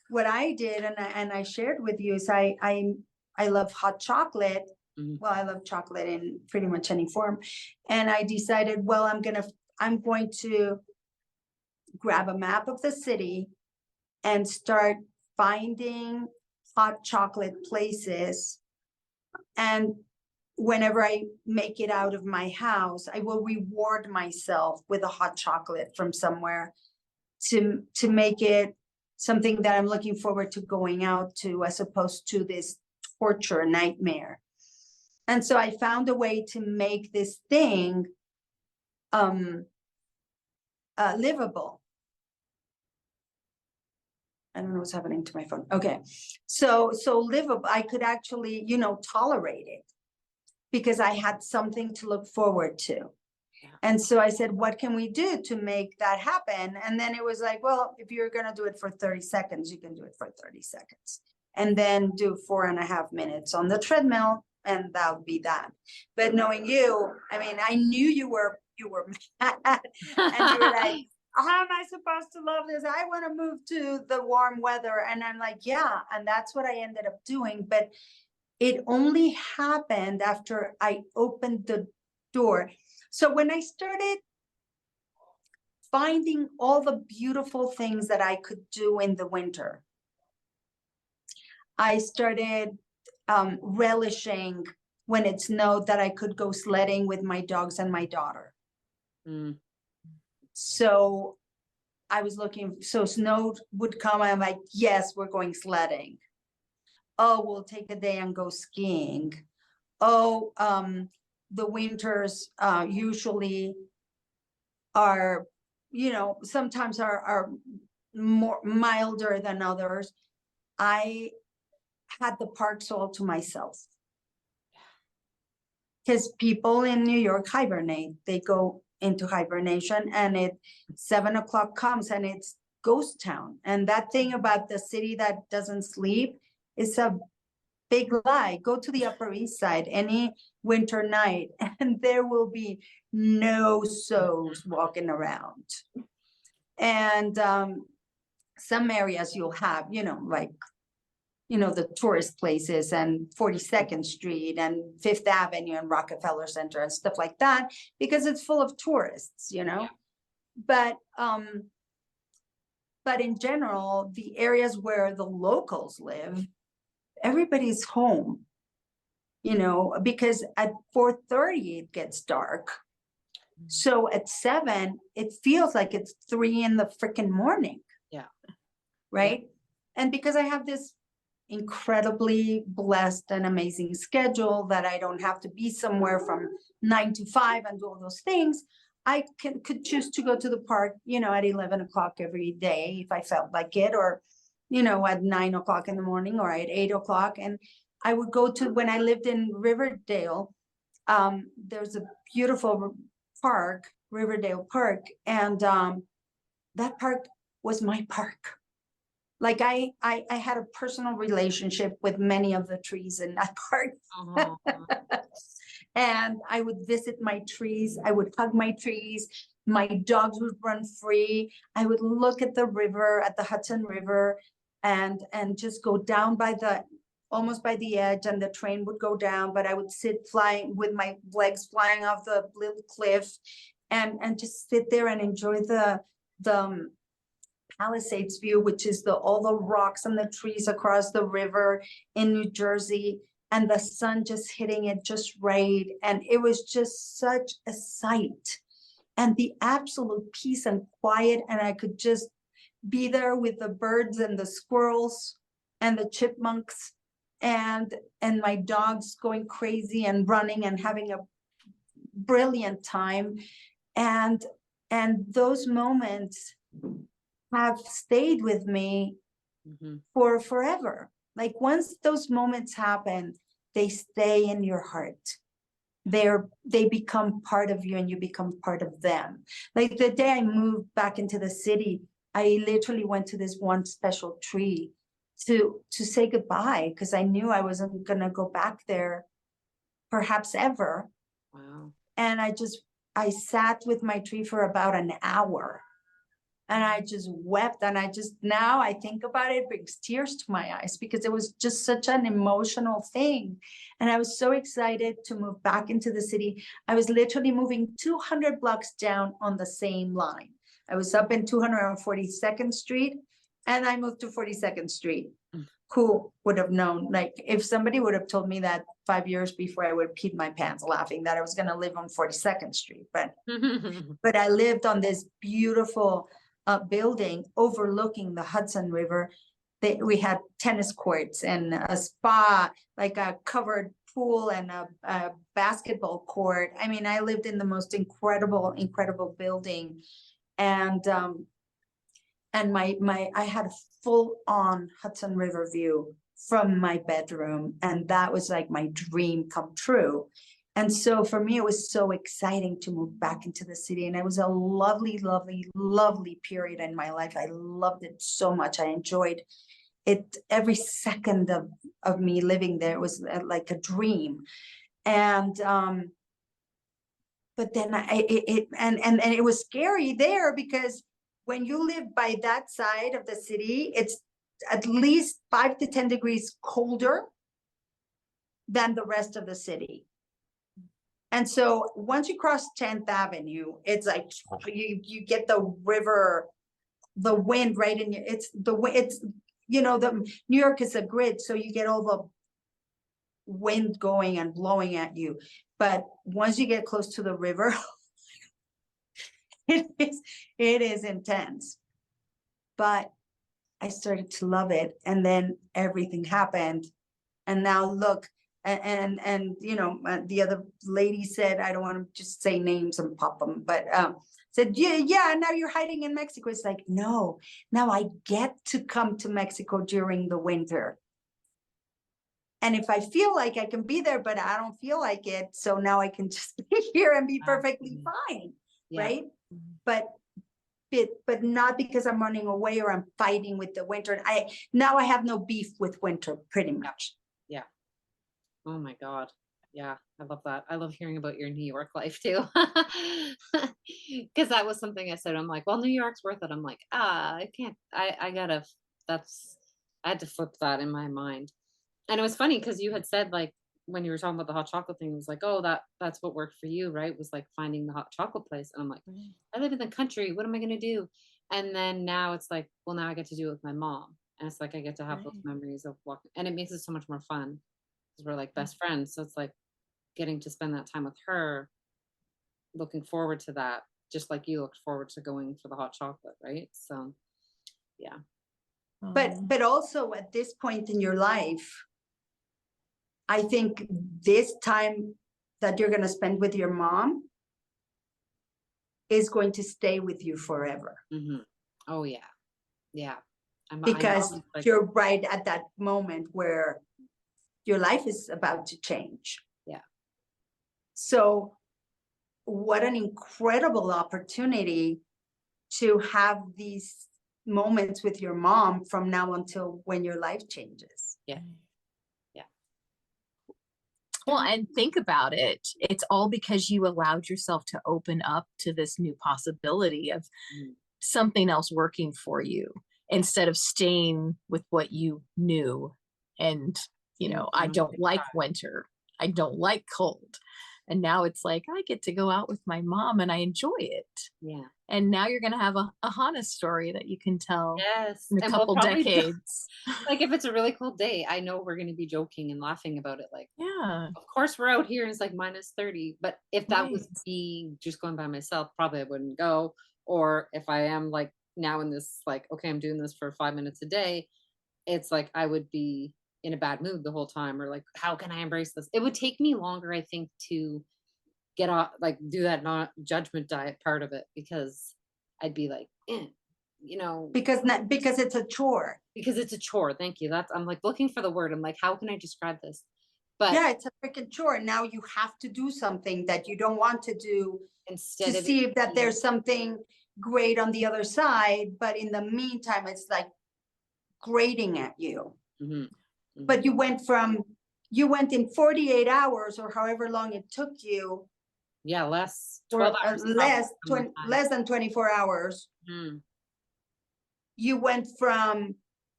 what I did, and I shared with you, is I love hot chocolate. Mhm. Well, I love chocolate in pretty much any form. And I decided, well, I'm going to grab a map of the city and start finding hot chocolate places. And whenever I make it out of my house, I will reward myself with a hot chocolate from somewhere to make it something that I'm looking forward to going out to, as opposed to this torture nightmare. And so I found a way to make this thing livable. I don't know what's happening to my phone. Okay. So livable, I could actually, tolerate it because I had something to look forward to. Yeah. And so I said, what can we do to make that happen? And then it was like, well, if you're going to do it for 30 seconds, you can do it for 30 seconds. And then do 4.5 minutes on the treadmill, and that would be that. But knowing you, I mean, I knew you were mad, and you were like, how am I supposed to love this? I want to move to the warm weather. And I'm like, yeah. And that's what I ended up doing. But it only happened after I opened the door. So when I started finding all the beautiful things that I could do in the winter, I started relishing when it snowed that I could go sledding with my dogs and my daughter. Mm. So I was looking, so snow would come, and I'm like, yes, we're going sledding. Oh, we'll take a day and go skiing. Oh, the winters usually are, sometimes are more milder than others. I had the parks all to myself. Because people in New York hibernate. They go into hibernation, and 7 o'clock comes and it's ghost town. And that thing about the city that doesn't sleep is a big lie. Go to the Upper East Side any winter night and there will be no souls walking around. And some areas you'll have, like, the tourist places and 42nd Street and Fifth Avenue and Rockefeller Center and stuff like that, because it's full of tourists, Yeah. But in general, the areas where the locals live, everybody's home, because at 4:30 it gets dark. So at 7, it feels like it's 3 in the freaking morning. Yeah. Right. And because I have this incredibly blessed and amazing schedule that I don't have to be somewhere from 9 to 5 and do all those things, I could choose to go to the park, at 11 o'clock every day if I felt like it, or, at 9 o'clock in the morning, or at 8 o'clock. And I would go to, when I lived in Riverdale, there's a beautiful park, Riverdale Park. And that park was my park. Like I had a personal relationship with many of the trees in that park. Oh. And I would visit my trees. I would hug my trees. My dogs would run free. I would look at the river, at the Hudson River, and just go down almost by the edge, and the train would go down, but I would sit flying with my legs flying off the little cliff, and just sit there and enjoy the Palisades view, which is all the rocks and the trees across the river in New Jersey, and the sun just hitting it just right. And it was just such a sight, and the absolute peace and quiet. And I could just be there with the birds and the squirrels and the chipmunks and my dogs going crazy and running and having a brilliant time. And those moments have stayed with me for forever. Like once those moments happen, they stay in your heart. They become part of you, and you become part of them. Like the day I moved back into the city, I literally went to this one special tree to say goodbye, because I knew I wasn't gonna go back there perhaps ever. Wow. And I sat with my tree for about an hour, and I just wept. And now I think about it, it brings tears to my eyes, because it was just such an emotional thing. And I was so excited to move back into the city. I was literally moving 200 blocks down on the same line. I was up in 242nd Street, and I moved to 42nd Street. Who would have known? Like, if somebody would have told me that 5 years before, I would have peed my pants laughing that I was going to live on 42nd Street. But I lived on this beautiful building overlooking the Hudson River. We had tennis courts and a spa, like a covered pool and a basketball court. I mean, I lived in the most incredible building. And I had a full on Hudson River view from my bedroom. And that was like my dream come true. And so for me, it was so exciting to move back into the city. And it was a lovely, lovely, lovely period in my life. I loved it so much. I enjoyed it every second of me living there. It was like a dream. And but then it was scary there, because when you live by that side of the city, it's at least 5 to 10 degrees colder than the rest of the city. And so once you cross 10th Avenue, it's like you get the river, the wind right in your, it's you know, the New York is a grid, so you get all the wind going and blowing at you. But once you get close to the river, it is intense. But I started to love it, and then everything happened. And now look, and you know, the other lady said, I don't want to just say names and pop them, but said, yeah, now you're hiding in Mexico. It's like, no, now I get to come to Mexico during the winter. And if I feel like I can be there, but I don't feel like it, so now I can just be here and be perfectly fine, right? But not because I'm running away or I'm fighting with the winter. Now I have no beef with winter, pretty much. Yeah. Oh my God. Yeah, I love that. I love hearing about your New York life too. Because that was something I said. I'm like, well, New York's worth it. I'm like, I can't, I had to flip that in my mind. And it was funny because you had said, like, when you were talking about the hot chocolate thing, it was like, oh, that's what worked for you, right? Was like finding the hot chocolate place. And I'm like, I live in the country. What am I going to do? And then now it's like, well, now I get to do it with my mom. And it's like, I get to have those memories of walking, and it makes it so much more fun because we're like best friends. So it's like getting to spend that time with her, looking forward to that, just like you looked forward to going for the hot chocolate, right? So, yeah. But also at this point in your life, I think this time that you're going to spend with your mom is going to stay with you forever. Mm-hmm. Oh yeah. Yeah. Because you're right at that moment where your life is about to change. Yeah. So what an incredible opportunity to have these moments with your mom from now until when your life changes. Yeah. Well, and think about it. It's all because you allowed yourself to open up to this new possibility of something else working for you instead of staying with what you knew. And, you know, I don't like winter. I don't like cold. And now it's like, I get to go out with my mom and I enjoy it. Yeah. And now you're going to have a Hana story that you can tell in a and couple decades. Like if it's a really cold day, I know we're going to be joking and laughing about it. Like, yeah, of course we're out here and it's like -30. But if that was me just going by myself, probably I wouldn't go. Or if I am like now in this, like, okay, I'm doing this for 5 minutes a day, it's like I would be in a bad mood the whole time, or like, how can I embrace this? It would take me longer, I think, to get off, like do that not judgment diet part of it, because I'd be like, you know, because it's a chore. Because it's a chore. Thank you. I'm like looking for the word. I'm like, how can I describe this? But yeah, it's a freaking chore. Now you have to do something that you don't want to do instead to of see if that there's something great on the other side. But in the meantime, it's like grating at you. But you went in 48 hours or however long it took you. Yeah, less. 12 hours. Less than 24 hours. You went from,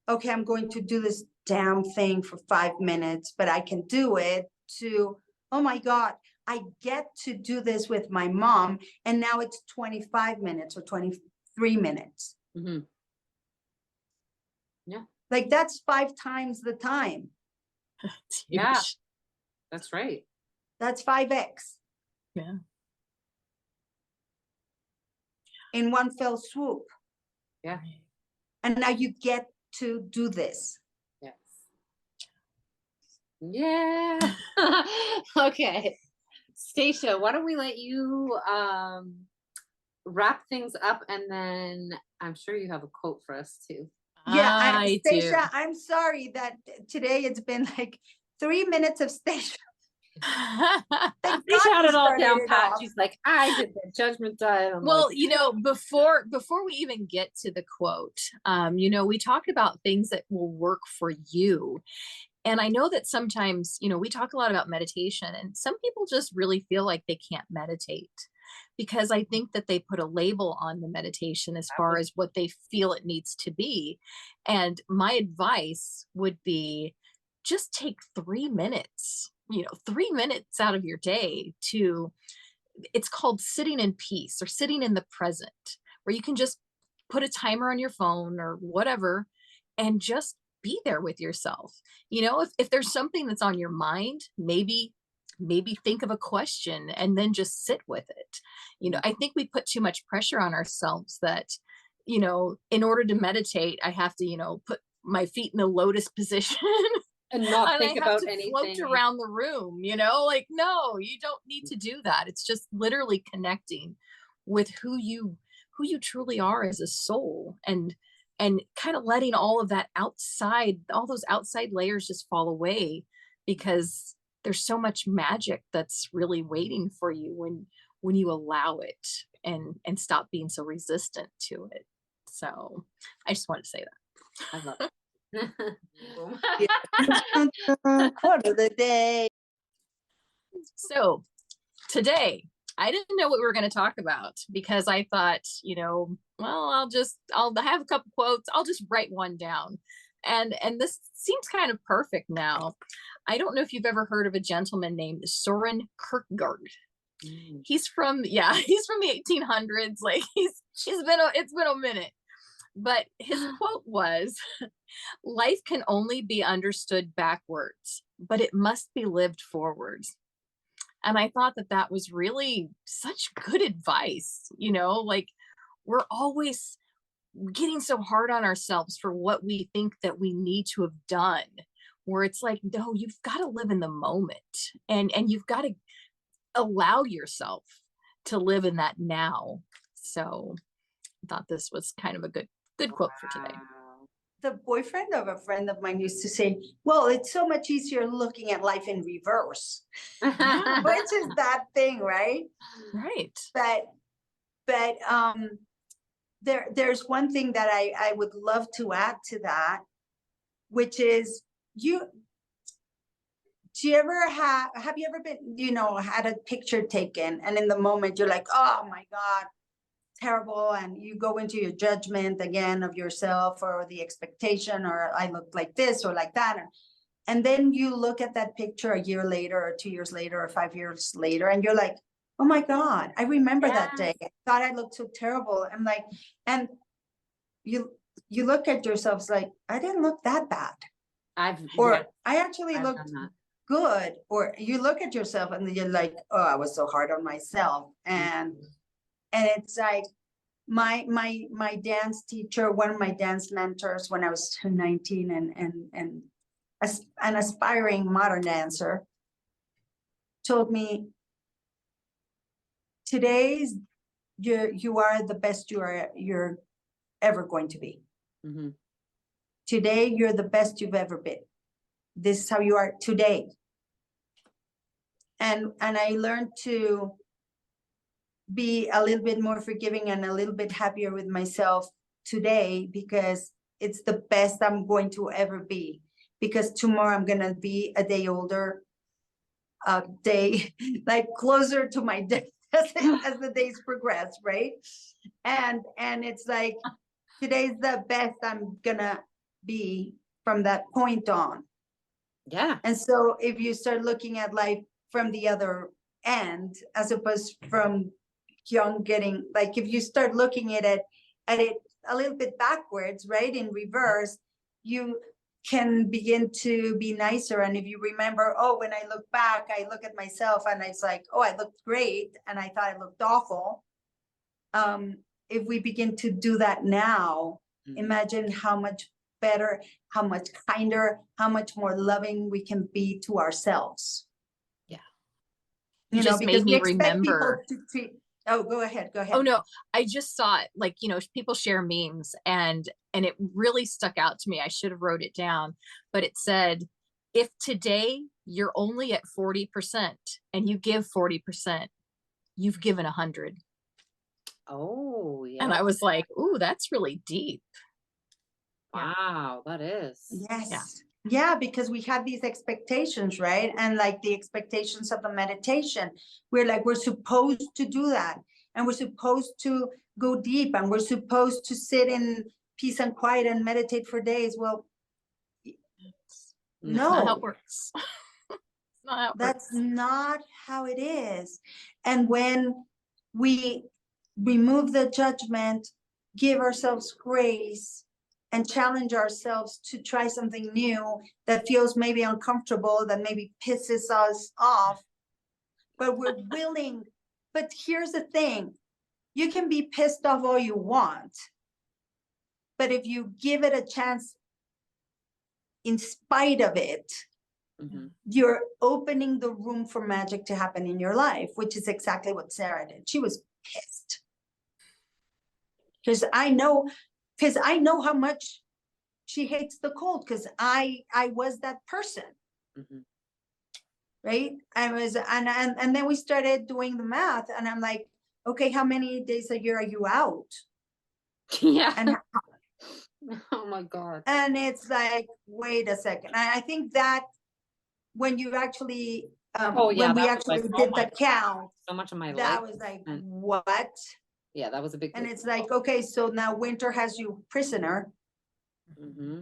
okay, I'm going to do this damn thing for 5 minutes, but I can do it, to, oh my God, I get to do this with my mom. And now it's 25 minutes or 23 minutes. Yeah. Like that's 5 times the time. Yeah, that's right. That's 5x. Yeah. In one fell swoop. Yeah. And now you get to do this. Yes. Yeah. Okay. Stacia, why don't we let you wrap things up, and then I'm sure you have a quote for us too. Yeah, I do. Stacia, I'm sorry that today it's been like 3 minutes of Stacia. Thank Stacia God had you it all started down it pat. off. She's like, I did the judgment diet. I'm Well, like, you know, before we even get to the quote, you know, we talked about things that will work for you. And I know that sometimes, you know, we talk a lot about meditation, and some people just really feel like they can't meditate because I think that they put a label on the meditation as far as what they feel it needs to be. And my advice would be just take 3 minutes, you know, 3 minutes out of your day to, it's called sitting in peace or sitting in the present, where you can just put a timer on your phone or whatever and just be there with yourself. You know, if there's something that's on your mind, maybe think of a question and then just sit with it. You know, I think we put too much pressure on ourselves that, you know, in order to meditate, I have to, you know, put my feet in the lotus position and not and think I have about to anything. float around the room, you know, like, no, you don't need to do that. It's just literally connecting with who you truly are as a soul, and kind of letting all of that outside, all those outside layers just fall away, because there's so much magic that's really waiting for you when you allow it and stop being so resistant to it. So I just wanted to say that. I love it. Quote of the day. So today, I didn't know what we were going to talk about because I thought, you know, well, I'll have a couple quotes. I'll just write one down. And this seems kind of perfect now. I don't know if you've ever heard of a gentleman named Soren Kierkegaard. He's from the 1800s. Like it's been a minute. But his quote was, life can only be understood backwards, but it must be lived forwards. And I thought that that was really such good advice. You know, like, we're always getting so hard on ourselves for what we think that we need to have done, where it's like, no, you've got to live in the moment, and you've got to allow yourself to live in that now. So I thought this was kind of a good quote for today. The boyfriend of a friend of mine used to say, well, it's so much easier looking at life in reverse, which is that thing, right? Right. But there's one thing that I would love to add to that, which is do you ever have you ever been, you know, had a picture taken and in the moment you're like, oh my God, terrible, and you go into your judgment again of yourself or the expectation, or I look like this or like that, and then you look at that picture a year later or 2 years later or 5 years later and you're like, oh my God, I remember that day. I thought I looked so terrible. I'm like, and you look at yourselves like, I didn't look that bad. I actually looked good. Or you look at yourself and you're like, oh, I was so hard on myself. And it's like my dance teacher, one of my dance mentors when I was 19 and an aspiring modern dancer, told me, today's you are the best you're ever going to be. Mm-hmm. Today, you're the best you've ever been. This is how you are today. And I learned to be a little bit more forgiving and a little bit happier with myself today, because it's the best I'm going to ever be. Because tomorrow I'm going to be a day older, a day like closer to my death as the days progress, right? And it's like, today's the best I'm gonna be from that point on. Yeah. And so if you start looking at life from the other end, as opposed from young getting, like, if you start looking at it a little bit backwards, right, in reverse, you can begin to be nicer. And if you remember, oh, when I look back, I look at myself and it's like, oh, I looked great and I thought I looked awful. If we begin to do that now, imagine how much better, how much kinder, how much more loving we can be to ourselves. Yeah. You You know, just made because we me expect people remember. to treat. Oh, go ahead. Go ahead. Oh no, I just saw it, like, people share memes, and it really stuck out to me. I should have wrote it down, but it said, if today you're only at 40% and you give 40%, you've given 100. Oh, yeah. And I was like, ooh, that's really deep. Wow, that is. Yes. Yeah, because we have these expectations, right? And like the expectations of the meditation, we're supposed to do that. And we're supposed to go deep, and we're supposed to sit in peace and quiet and meditate for days. Well, That's not how no, it works. It's not how it that's works. not how it is. And when we remove the judgment, give ourselves grace, and challenge ourselves to try something new that feels maybe uncomfortable, that maybe pisses us off, but we're willing. But here's the thing, you can be pissed off all you want, but if you give it a chance in spite of it, Mhm. you're opening the room for magic to happen in your life, which is exactly what Sarah did. She was pissed. Because I know how much she hates the cold, because I was that person. Mhm. Right? I was, and then we started doing the math, and I'm like, okay, how many days a year are you out? Yeah. And Oh my God. and it's like, wait a second. I think that when you actually Oh yeah, when we that was like, actually oh did my the count, so much of my that life. was like, And what? yeah, that was a big. And it's like, okay, so now winter has you prisoner, Mm-hmm.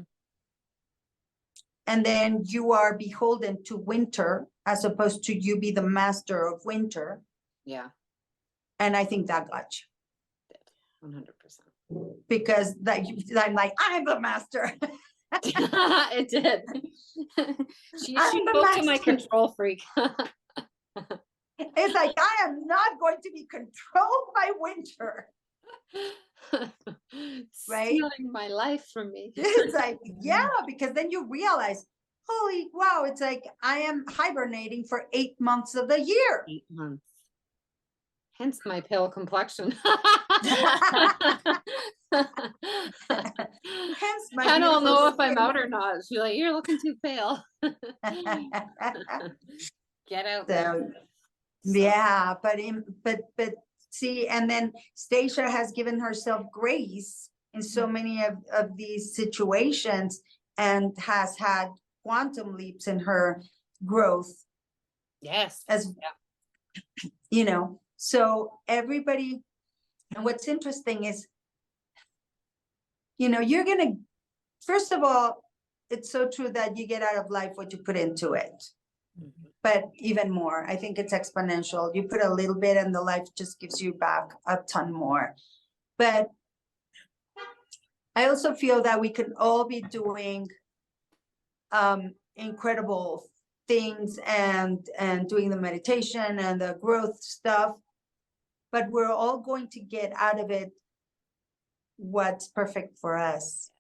and then you are beholden to winter as opposed to you be the master of winter. Yeah, And I think that got 100%. you, because I'm like, I'm the master. It did. She I'm the spoke to my master. control freak. It's like, I am not going to be controlled by winter. Right? Stealing my life from me. It's like, yeah, because then you realize, holy wow, it's like I am hibernating for 8 months of the year. 8 months. Hence my pale complexion. Hence my Hannah will beautiful know if I'm skin. out or not. She's like, you're looking too pale. Get out there. So, yeah, but see, and then Stacia has given herself grace in so many of these situations, and has had quantum leaps in her growth, Yes. as you know. So everybody, and what's interesting is, you're gonna, first of all, it's so true that you get out of life what you put into it. Mhm. But even more, I think it's exponential. You put a little bit and the life just gives you back a ton more. But I also feel that we could all be doing incredible things, and doing the meditation and the growth stuff, but we're all going to get out of it what's perfect for us.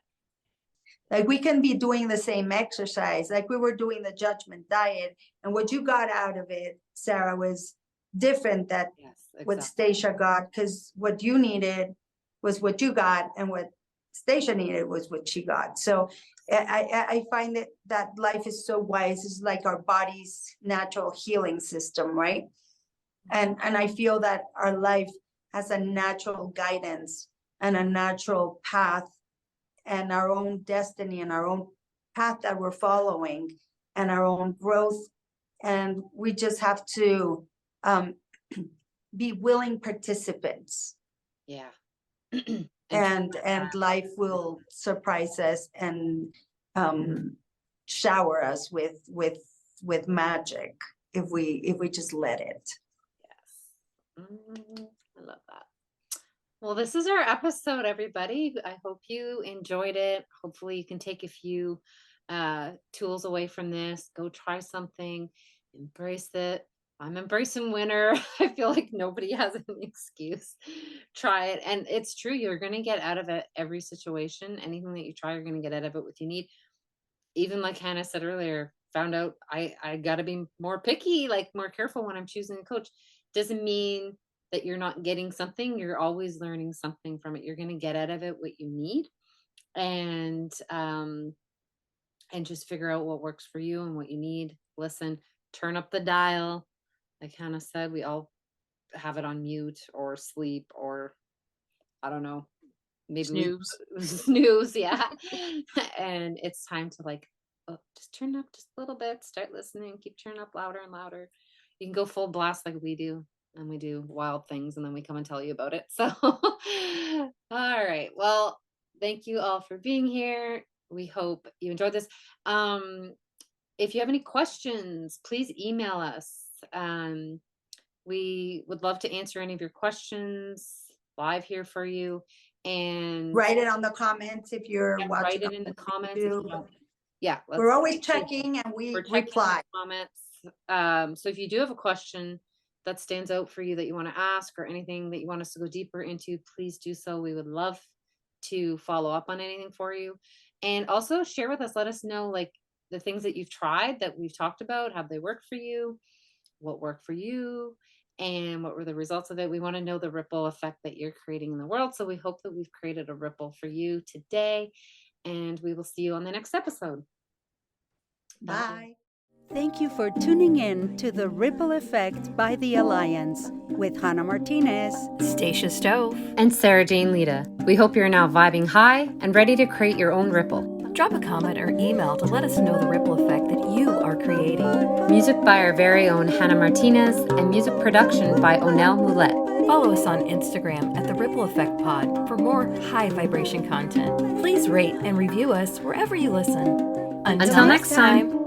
Like, we can be doing the same exercise, like we were doing the judgment diet, and what you got out of it, Sarah, was different that Yes, what exactly. Stacia got, because what you needed was what you got, and what Stacia needed was what she got. So I find that life is so wise. It's like our body's natural healing system, right? And I feel that our life has a natural guidance and a natural path, and our own destiny and our own path that we're following, and our own growth. And we just have to be willing participants, Yeah. and life will surprise us, and shower us with magic if we just let it. Yes. I love that. Well, this is our episode, everybody. I hope you enjoyed it. Hopefully you can take a few tools away from this. Go try something, embrace it, I'm embracing winter. I feel like nobody has any excuse. Try it. And it's true. You're going to get out of it every situation. Anything that you try, you're going to get out of it what you need. Even like Hannah said earlier, found out I got to be more picky, like more careful when I'm choosing a coach. Doesn't mean that you're not getting something. You're always learning something from it. You're going to get out of it what you need. And just figure out what works for you and what you need. Listen, turn up the dial. Like Hannah said, we all have it on mute or sleep or I don't know, maybe Snooze. snooze, yeah. And it's time to like, oh, just turn up just a little bit, start listening, keep turning up louder and louder. You can go full blast like we do, and we do wild things, and then we come and tell you about it. So, all right. Well, thank you all for being here. We hope you enjoyed this. If you have any questions, please email us. We would love to answer any of your questions live here for you. And Write it on the comments if you're yeah, watching. write it in the comments. If you YouTube. don't- yeah, We're let's- always checking and we we're checking in the reply. comments. So if you do have a question that stands out for you that you want to ask or anything that you want us to go deeper into, please do so. We would love to follow up on anything for you. And also share with us, let us know like the things that you've tried that we've talked about. Have they worked for you? What worked for you? And what were the results of it? We want to know the ripple effect that you're creating in the world. So we hope that we've created a ripple for you today. And we will see you on the next episode. Bye. Thank you for tuning in to The Ripple Effect by the Alliance with Hannah Martinez, Stacia Stove. And Sarah Jane Lita. We hope you're now vibing high and ready to create your own ripple. Drop a comment or email to let us know the ripple effect that you are creating. Music by our very own Hannah Martinez and music production by Onel Moulette. Follow us on Instagram at The Ripple Effect Pod for more high vibration content. Please rate and review us wherever you listen. Until next time.